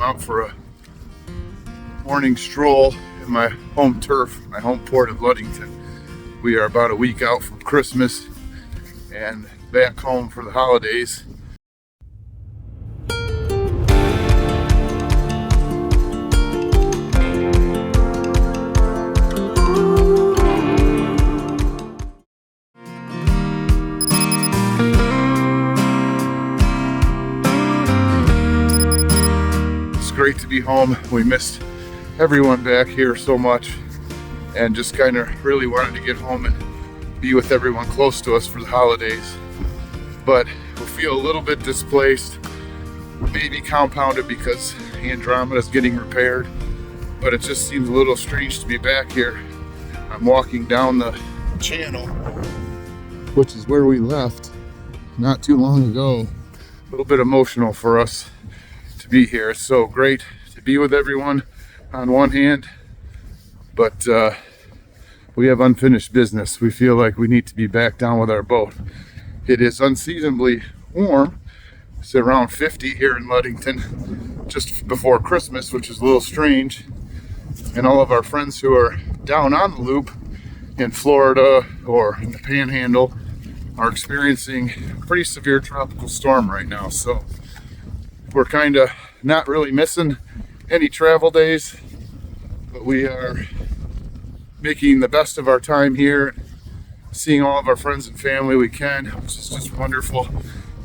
out for a morning stroll in my home turf, my home port of Ludington. We are about a week out from Christmas and back home for the holidays. Great to be home. We missed everyone back here so much and just kind of really wanted to get home and be with everyone close to us for the holidays. But we feel a little bit displaced, maybe compounded because Andromeda is getting repaired, but it just seems a little strange to be back here. I'm walking down the channel, which is where we left not too long ago. A little bit emotional for us to be here. It's so great to be with everyone on one hand, but we have unfinished business. We feel like we need to be back down with our boat. It is unseasonably warm. It's around 50 here in Ludington just before Christmas, which is a little strange. And all of our friends who are down on the loop in Florida or in the Panhandle are experiencing a pretty severe tropical storm right now. So we're kind of not really missing any travel days, but we are making the best of our time here, seeing all of our friends and family we can, which is just wonderful.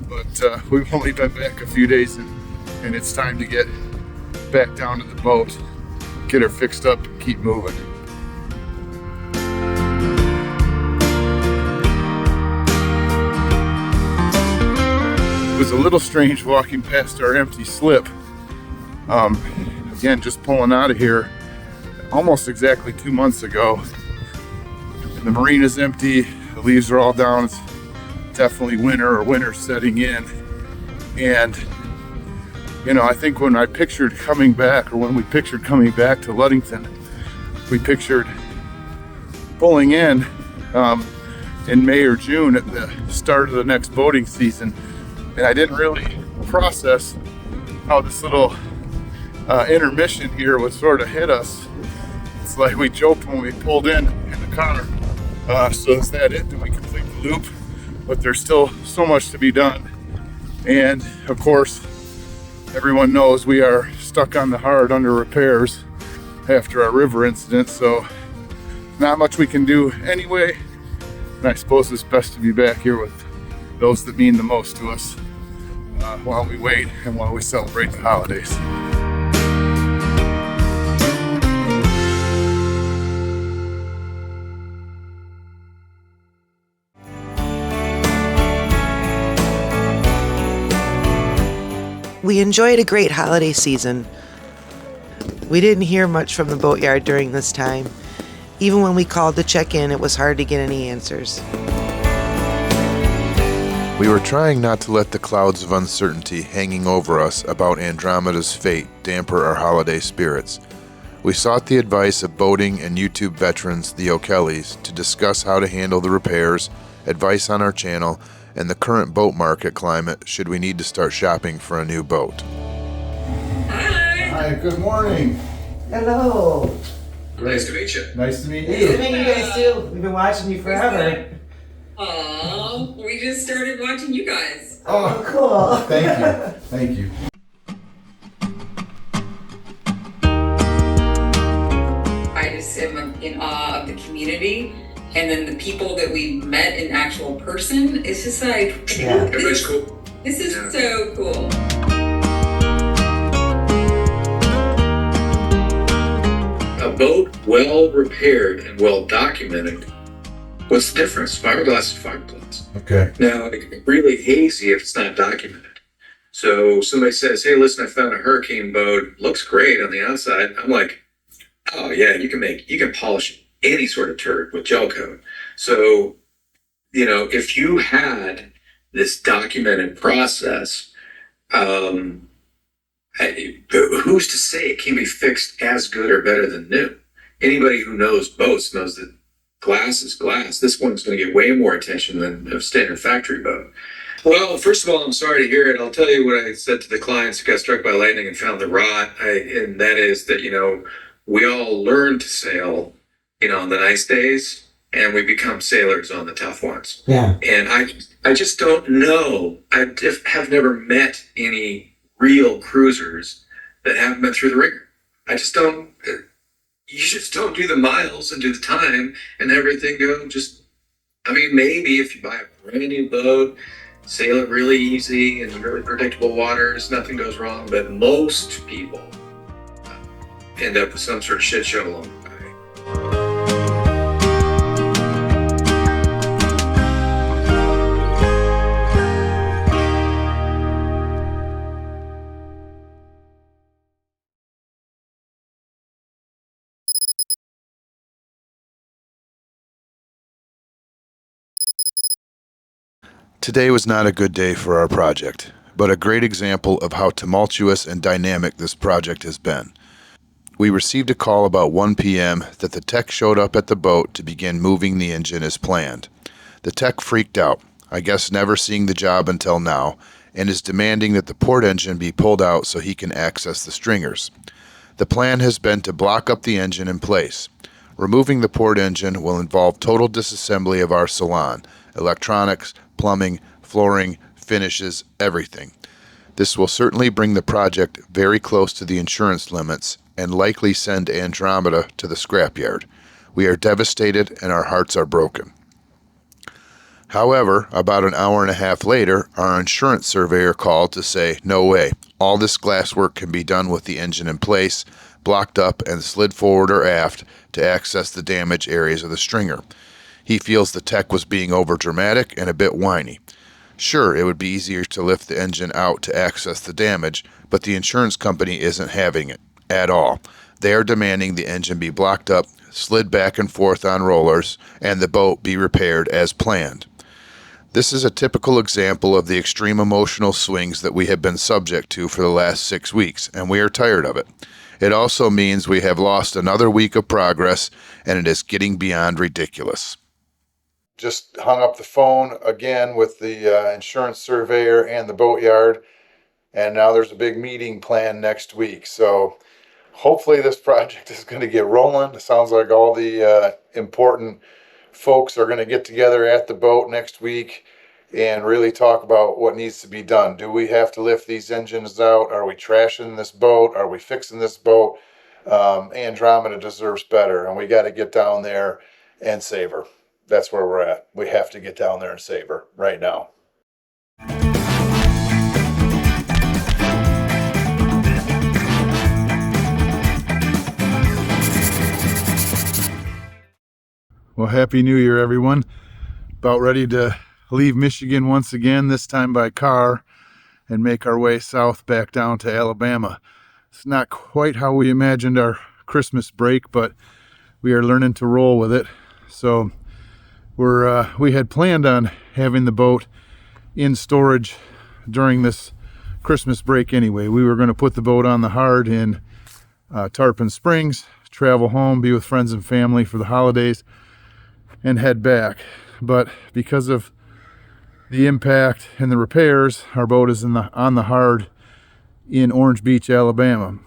But we've only been back a few days, and it's time to get back down to the boat, get her fixed up, and keep moving. It was a little strange walking past our empty slip. Again, just pulling out of here almost exactly 2 months ago. The marine is empty, the leaves are all down. It's definitely winter setting in. And you know, I think when I pictured coming back, or when we pictured coming back to Ludington, we pictured pulling in May or June at the start of the next boating season. And I didn't really process how this little intermission here would sort of hit us. It's like we joked when we pulled in the car. So is that it? Did we complete the loop? But there's still so much to be done. And of course, everyone knows we are stuck on the hard under repairs after our river incident. So not much we can do anyway. And I suppose it's best to be back here with those that mean the most to us while we wait and while we celebrate the holidays. We enjoyed a great holiday season. We didn't hear much from the boatyard during this time. Even when we called to check in, it was hard to get any answers. We were trying not to let the clouds of uncertainty hanging over us about Andromeda's fate damper our holiday spirits. We sought the advice of boating and YouTube veterans, the O'Kellys, to discuss how to handle the repairs, advice on our channel, and the current boat market climate should we need to start shopping for a new boat. Hi. Hi, good morning. Hello. Nice to meet you. Nice to meet Nice to you. meet you guys too. We've been watching you forever. Aw, we just started watching you guys. Oh, Cool. thank you. Thank you. I just am in awe of the community, and then the people that we met in actual person. It's just like, Yeah. everybody's cool. This is so cool. A boat well repaired and well documented. What's the difference? Fiberglass is fiberglass. Okay. Now, it can be really hazy if it's not documented. So somebody says, hey, listen, I found a hurricane boat. Looks great on the outside. I'm like, oh yeah, you can polish any sort of turd with gel coat. So, you know, if you had this documented process, who's to say it can be fixed as good or better than new? Anybody who knows boats knows that glass is glass. This one's going to get way more attention than a standard factory boat. Well, first of all, I'm sorry to hear it. I'll tell you what I said to the clients who got struck by lightning and found the rot. And that is that, we all learn to sail, on the nice days, and we become sailors on the tough ones. Yeah. And I just don't know. I just have never met any real cruisers that haven't been through the ringer. I just don't. You just don't do the miles and do the time and everything maybe if you buy a brand new boat, sail it really easy and really predictable waters, nothing goes wrong. But most people end up with some sort of shit show along the way. Today was not a good day for our project, but a great example of how tumultuous and dynamic this project has been. We received a call about 1 p.m. that the tech showed up at the boat to begin moving the engine as planned. The tech freaked out, I guess never seeing the job until now, and is demanding that the port engine be pulled out so he can access the stringers. The plan has been to block up the engine in place. Removing the port engine will involve total disassembly of our salon, electronics, plumbing, flooring, finishes, everything. This will certainly bring the project very close to the insurance limits and likely send Andromeda to the scrapyard. We are devastated and our hearts are broken. However, about an hour and a half later, our insurance surveyor called to say, no way, all this glasswork can be done with the engine in place, blocked up and slid forward or aft to access the damaged areas of the stringer. He feels the tech was being overdramatic and a bit whiny. Sure, it would be easier to lift the engine out to access the damage, but the insurance company isn't having it at all. They are demanding the engine be blocked up, slid back and forth on rollers, and the boat be repaired as planned. This is a typical example of the extreme emotional swings that we have been subject to for the last 6 weeks, and we are tired of it. It also means we have lost another week of progress, and it is getting beyond ridiculous. Just hung up the phone again with the insurance surveyor and the boatyard, and now there's a big meeting planned next week. So hopefully this project is going to get rolling. It sounds like all the important folks are going to get together at the boat next week and really talk about what needs to be done. Do we have to lift these engines out? Are we trashing this boat? Are we fixing this boat? Andromeda deserves better, and we got to get down there and save her. That's where we're at. We have to get down there and save her right now. Well, Happy New Year, everyone. About ready to leave Michigan once again, this time by car, and make our way south back down to Alabama. It's not quite how we imagined our Christmas break, but we are learning to roll with it. So we had planned on having the boat in storage during this Christmas break anyway. We were going to put the boat on the hard in Tarpon Springs, travel home, be with friends and family for the holidays, and head back. But because of the impact and the repairs, our boat is on the hard in Orange Beach, Alabama.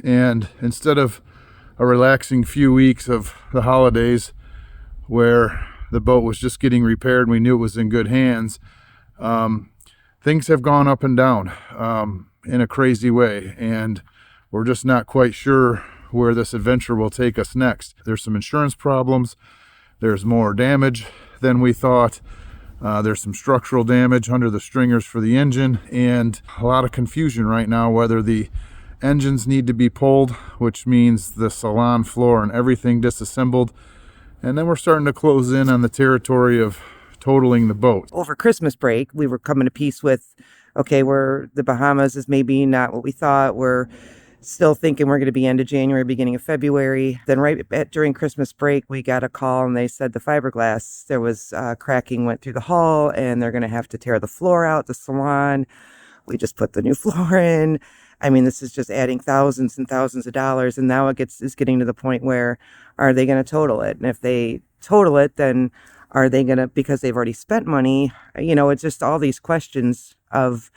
And instead of a relaxing few weeks of the holidays where the boat was just getting repaired and we knew it was in good hands, things have gone up and down in a crazy way, and we're just not quite sure where this adventure will take us next. There's some insurance problems, there's more damage than we thought, there's some structural damage under the stringers for the engine, and a lot of confusion right now whether the engines need to be pulled, which means the salon floor and everything disassembled. And then we're starting to close in on the territory of totaling the boat. Over Christmas break, we were coming to peace with, okay, the Bahamas is maybe not what we thought. We're still thinking we're going to be end of January, beginning of February. Then during Christmas break, we got a call and they said the fiberglass, there was cracking went through the hull and they're going to have to tear the floor out, the salon. We just put the new floor in. I mean, this is just adding thousands and thousands of dollars. And now it's getting to the point where, are they going to total it? And if they total it, then Are they going to, because they've already spent money, it's just all these questions of,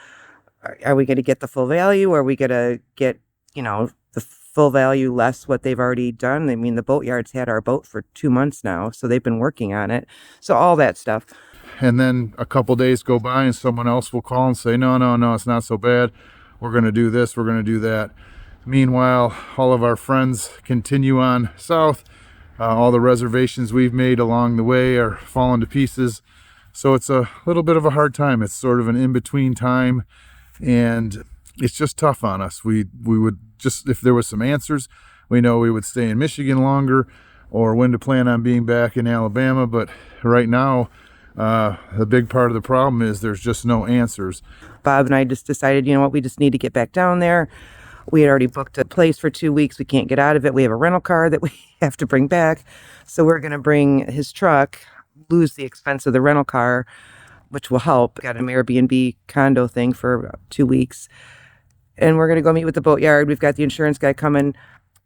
are we going to get the full value? Are we going to get, the full value less what they've already done? I mean, the boatyard's had our boat for 2 months now, so they've been working on it. So all that stuff. And then a couple days go by and someone else will call and say, no, it's not so bad. We're going to do this, we're going to do that. Meanwhile, all of our friends continue on south. All the reservations we've made along the way are falling to pieces. So it's a little bit of a hard time. It's sort of an in-between time, and it's just tough on us. We would just, if there was some answers, we know we would stay in Michigan longer or when to plan on being back in Alabama. But right now, the big part of the problem is there's just no answers. Bob and I just decided, we just need to get back down there. We had already booked a place for 2 weeks. We can't get out of it. We have a rental car that we have to bring back. So we're going to bring his truck, lose the expense of the rental car, which will help. Got an Airbnb condo thing for 2 weeks. And we're going to go meet with the boatyard. We've got the insurance guy coming.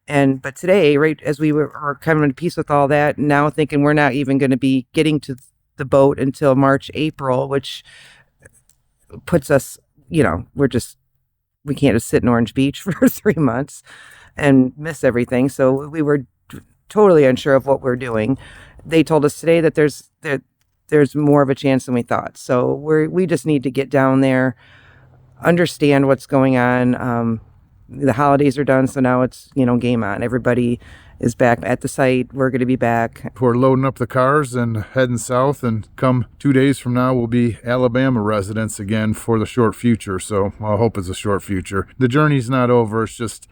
But today, right as we were coming to peace with all that, now thinking we're not even going to be getting to the boat until March, April, which puts us, we can't just sit in Orange Beach for 3 months and miss everything. So we were totally unsure of what we're doing. They told us today that there's more of a chance than we thought. So we just need to get down there, understand what's going on. The holidays are done, so now it's, game on. Everybody is back at the site. We're going to be back. We're loading up the cars and heading south, and come 2 days from now, we'll be Alabama residents again for the short future. So I hope it's a short future. The journey's not over. It's just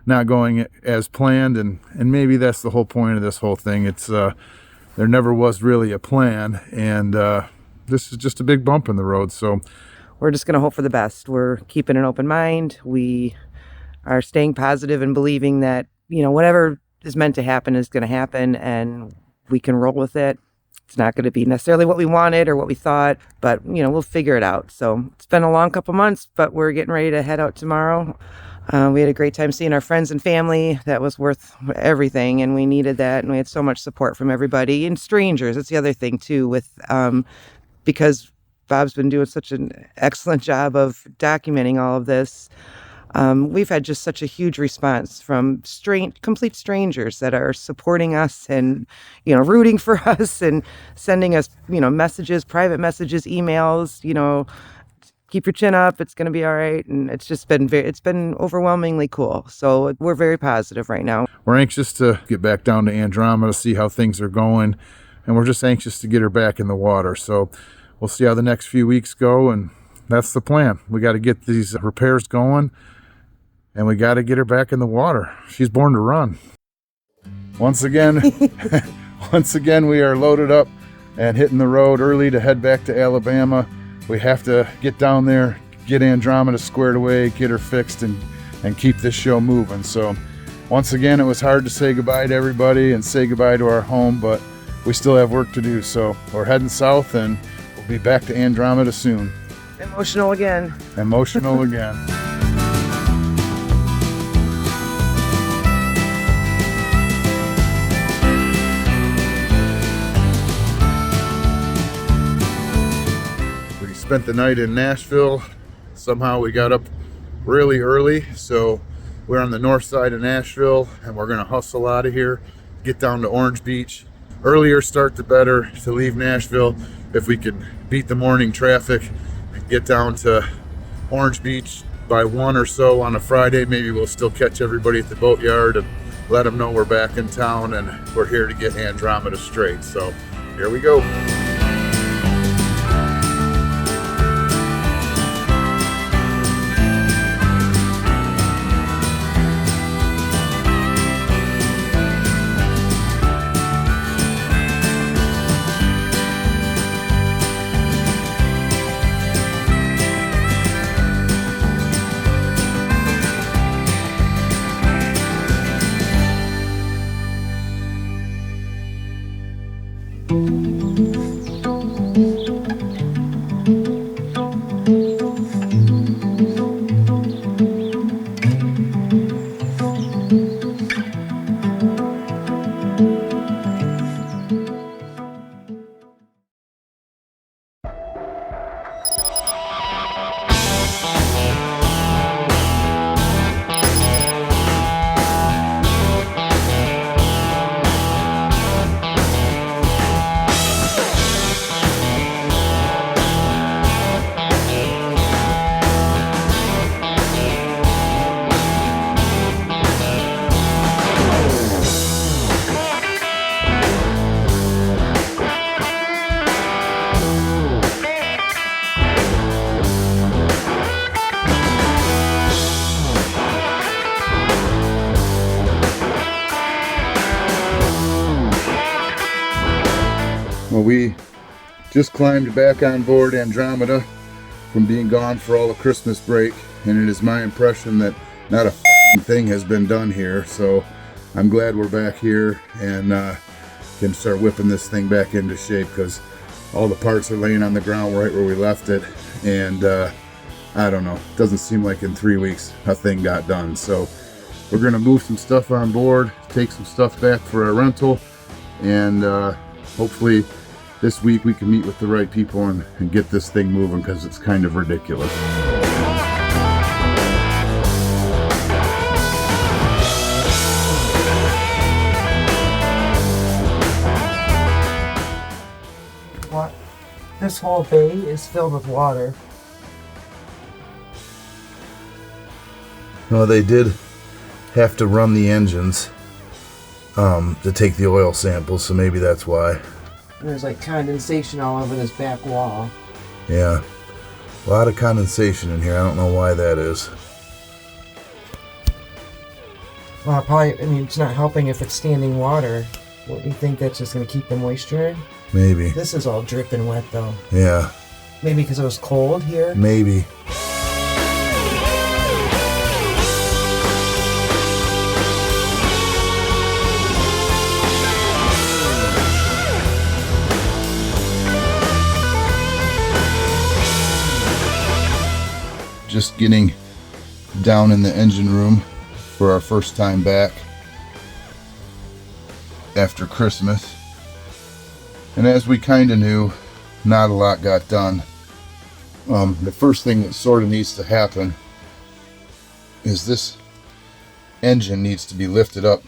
not going as planned, and maybe that's the whole point of this whole thing. It's there never was really a plan, and this is just a big bump in the road. So we're just going to hope for the best. We're keeping an open mind. We are staying positive and believing that, whatever is meant to happen is going to happen, and we can roll with it. It's not going to be necessarily what we wanted or what we thought, but, we'll figure it out. So it's been a long couple months, but we're getting ready to head out tomorrow. We had a great time seeing our friends and family. That was worth everything, and we needed that, and we had so much support from everybody and strangers. That's the other thing, too, with because Bob's been doing such an excellent job of documenting all of this. We've had just such a huge response from complete strangers that are supporting us and, rooting for us and sending us, messages, private messages, emails, keep your chin up. It's going to be all right. And it's just been it's been overwhelmingly cool. So we're very positive right now. We're anxious to get back down to Andromeda, see how things are going. And we're just anxious to get her back in the water. So we'll see how the next few weeks go. And that's the plan. We got to get these repairs going, and we got to get her back in the water. She's born to run. Once again, we are loaded up and hitting the road early to head back to Alabama. We have to get down there, get Andromeda squared away, get her fixed, and keep this show moving. So once again, it was hard to say goodbye to everybody and say goodbye to our home, but we still have work to do. So we're heading south, and we'll be back to Andromeda soon. Emotional again. Emotional again. Spent the night in Nashville. Somehow we got up really early, so we're on the north side of Nashville, and we're gonna hustle out of here, get down to Orange Beach. Earlier start the better to leave Nashville. If we can beat the morning traffic and get down to Orange Beach by 1 or so on a Friday, maybe we'll still catch everybody at the boatyard and let them know we're back in town and we're here to get Andromeda straight. So here we go. Well, we just climbed back on board Andromeda from being gone for all of Christmas break, and it is my impression that not a fucking thing has been done here. So I'm glad we're back here and can start whipping this thing back into shape, because all the parts are laying on the ground right where we left it, and I don't know, it doesn't seem like in 3 weeks a thing got done. So we're gonna move some stuff on board, take some stuff back for our rental, and hopefully this week we can meet with the right people and get this thing moving, because it's kind of ridiculous. This whole bay is filled with water. Well, they did have to run the engines to take the oil samples, so maybe that's why. There's like condensation all over this back wall. Yeah, a lot of condensation in here. I don't know why that is. Well, probably, I mean, it's not helping if it's standing water. What do you think, that's just going to keep the moisture in? Maybe. This is all dripping wet though. Yeah. Maybe because it was cold here? Maybe. Just getting down in the engine room for our first time back after Christmas. And as we kind of knew, not a lot got done. The first thing that sort of needs to happen is this engine needs to be lifted up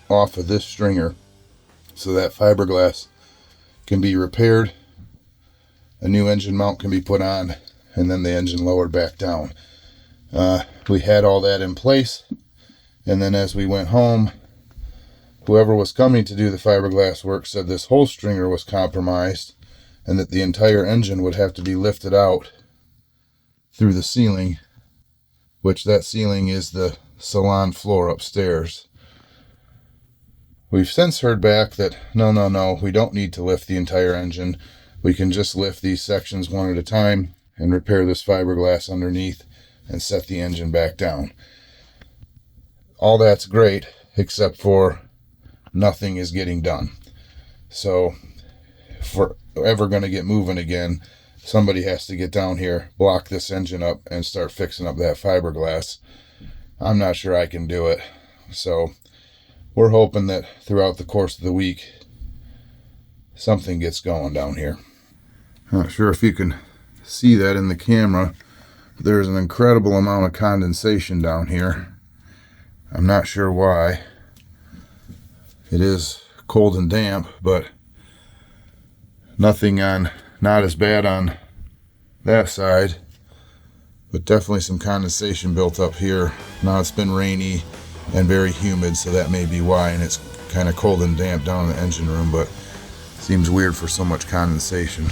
off of this stringer so that fiberglass can be repaired, a new engine mount can be put on, and then the engine lowered back down. We had all that in place, and then as we went home, whoever was coming to do the fiberglass work said this whole stringer was compromised and that the entire engine would have to be lifted out through the ceiling, which that ceiling is the salon floor upstairs. We've since heard back that no, we don't need to lift the entire engine. We can just lift these sections one at a time and repair this fiberglass underneath and set the engine back down. All that's great, except for nothing is getting done. So if we're ever going to get moving again, somebody has to get down here, block this engine up, and start fixing up that fiberglass. I'm not sure I can do it. So we're hoping that throughout the course of the week, something gets going down here. Not sure if you can see that in the camera. There's an incredible amount of condensation down here. I'm not sure why. It is cold and damp, but not as bad on that side, but definitely some condensation built up here. Now it's been rainy and very humid, so that may be why, and it's kind of cold and damp down in the engine room, but seems weird for so much condensation.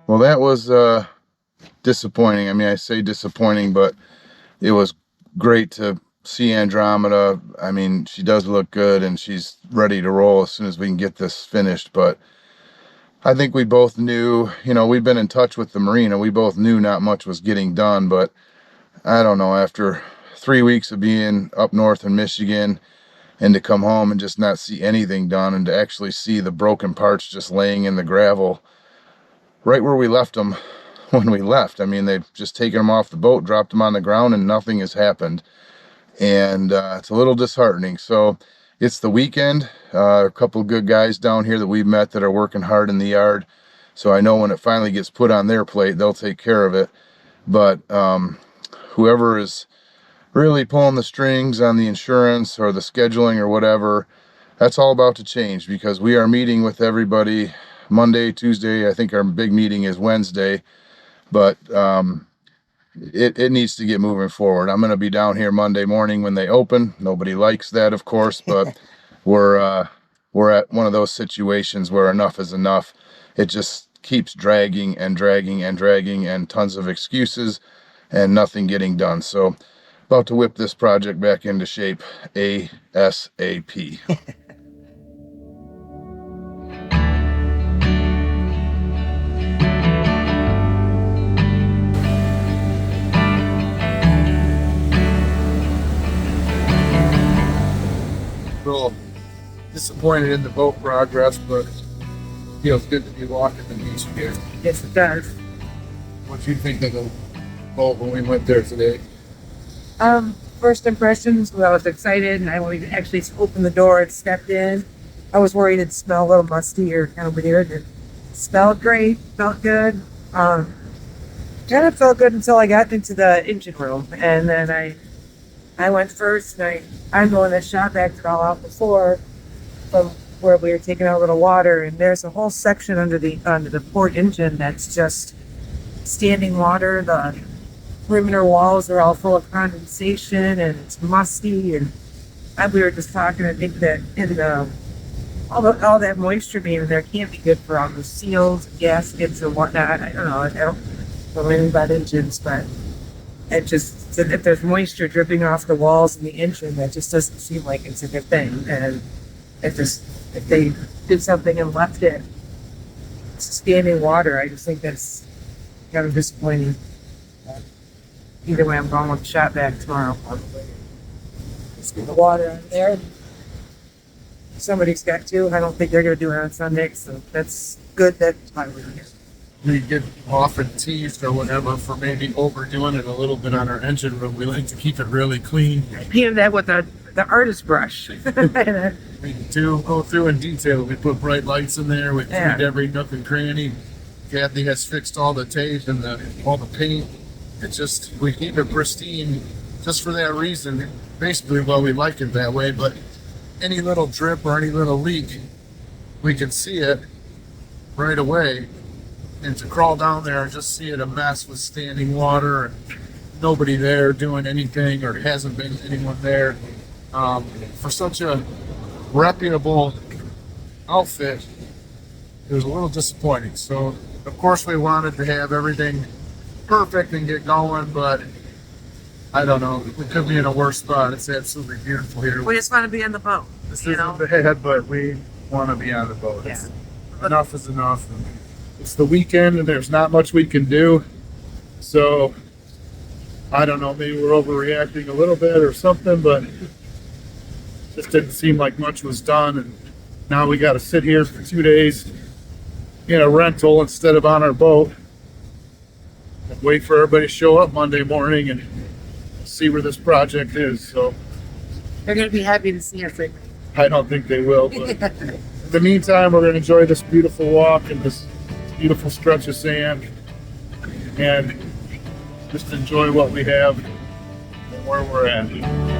Well, that was disappointing. I mean, I say disappointing, but it was great to see Andromeda. I mean, she does look good and she's ready to roll as soon as we can get this finished. But I think we both knew, we've been in touch with the marina. We both knew not much was getting done, but I don't know, after 3 weeks of being up north in Michigan and to come home and just not see anything done, and to actually see the broken parts just laying in the gravel right where we left them when we left. I mean, they've just taken them off the boat, dropped them on the ground, and nothing has happened. And it's a little disheartening. So it's the weekend. A couple of good guys down here that we've met that are working hard in the yard. So I know when it finally gets put on their plate, they'll take care of it. But whoever is really pulling the strings on the insurance or the scheduling or whatever, that's all about to change, because we are meeting with everybody Monday, Tuesday. I think our big meeting is Wednesday, but it needs to get moving forward. I'm going to be down here Monday morning when they open. Nobody likes that, of course, but we're at one of those situations where enough is enough. It just keeps dragging and dragging and dragging, and tons of excuses and nothing getting done. So about to whip this project back into shape ASAP. A little disappointed in the boat progress, but feels good to be walking the beach again. Yes, it does. What do you think of the boat when we went there today? First impressions, well, I was excited, and I actually opened the door and stepped in. I was worried it'd smell a little musty or kind of weird. It smelled great, felt good. Kind of felt good until I got into the engine room, and then I went first, and I'm the one that shot backed it all out before, from where we were taking out a little water, and there's a whole section under the port engine that's just standing water. The perimeter walls are all full of condensation, and it's musty, and we were just talking, I think that all that moisture being in there can't be good for all the seals, gaskets, and whatnot. I don't know anything about engines, but it just, if there's moisture dripping off the walls in the engine, that just doesn't seem like it's a good thing. And if they did something and left it standing water, I just think that's kind of disappointing. Either way, I'm going with the shot back tomorrow, probably. Just get the water in there. Somebody's got to. I don't think they're going to do it on Sunday, so that's good. That's why we're here. We get often teased or whatever for maybe overdoing it a little bit on our engine room. We like to keep it really clean. Painted that with the artist brush. We do go through in detail. We put bright lights in there. We cleaned every nook and cranny. Kathy has fixed all the tape and all the paint. It's just, we keep it pristine just for that reason. Basically, well, we like it that way, but any little drip or any little leak, we can see it right away. And to crawl down there and just see it a mess with standing water and nobody there doing anything, or hasn't been anyone there, for such a reputable outfit, it was a little disappointing. So, of course, we wanted to have everything perfect and get going, but I don't know, we could be in a worse spot. It's absolutely beautiful here. We just want to be on the boat. This isn't bad, but we want to be on the boat. Yeah. Enough is enough. It's the weekend and there's not much we can do. So, I don't know, maybe we're overreacting a little bit or something, but it just didn't seem like much was done. And now we got to sit here for 2 days in a rental instead of on our boat and wait for everybody to show up Monday morning and see where this project is. So They're going to be happy to see us. I don't think they will, but in the meantime, we're going to enjoy this beautiful walk and this beautiful stretch of sand and just enjoy what we have and where we're at.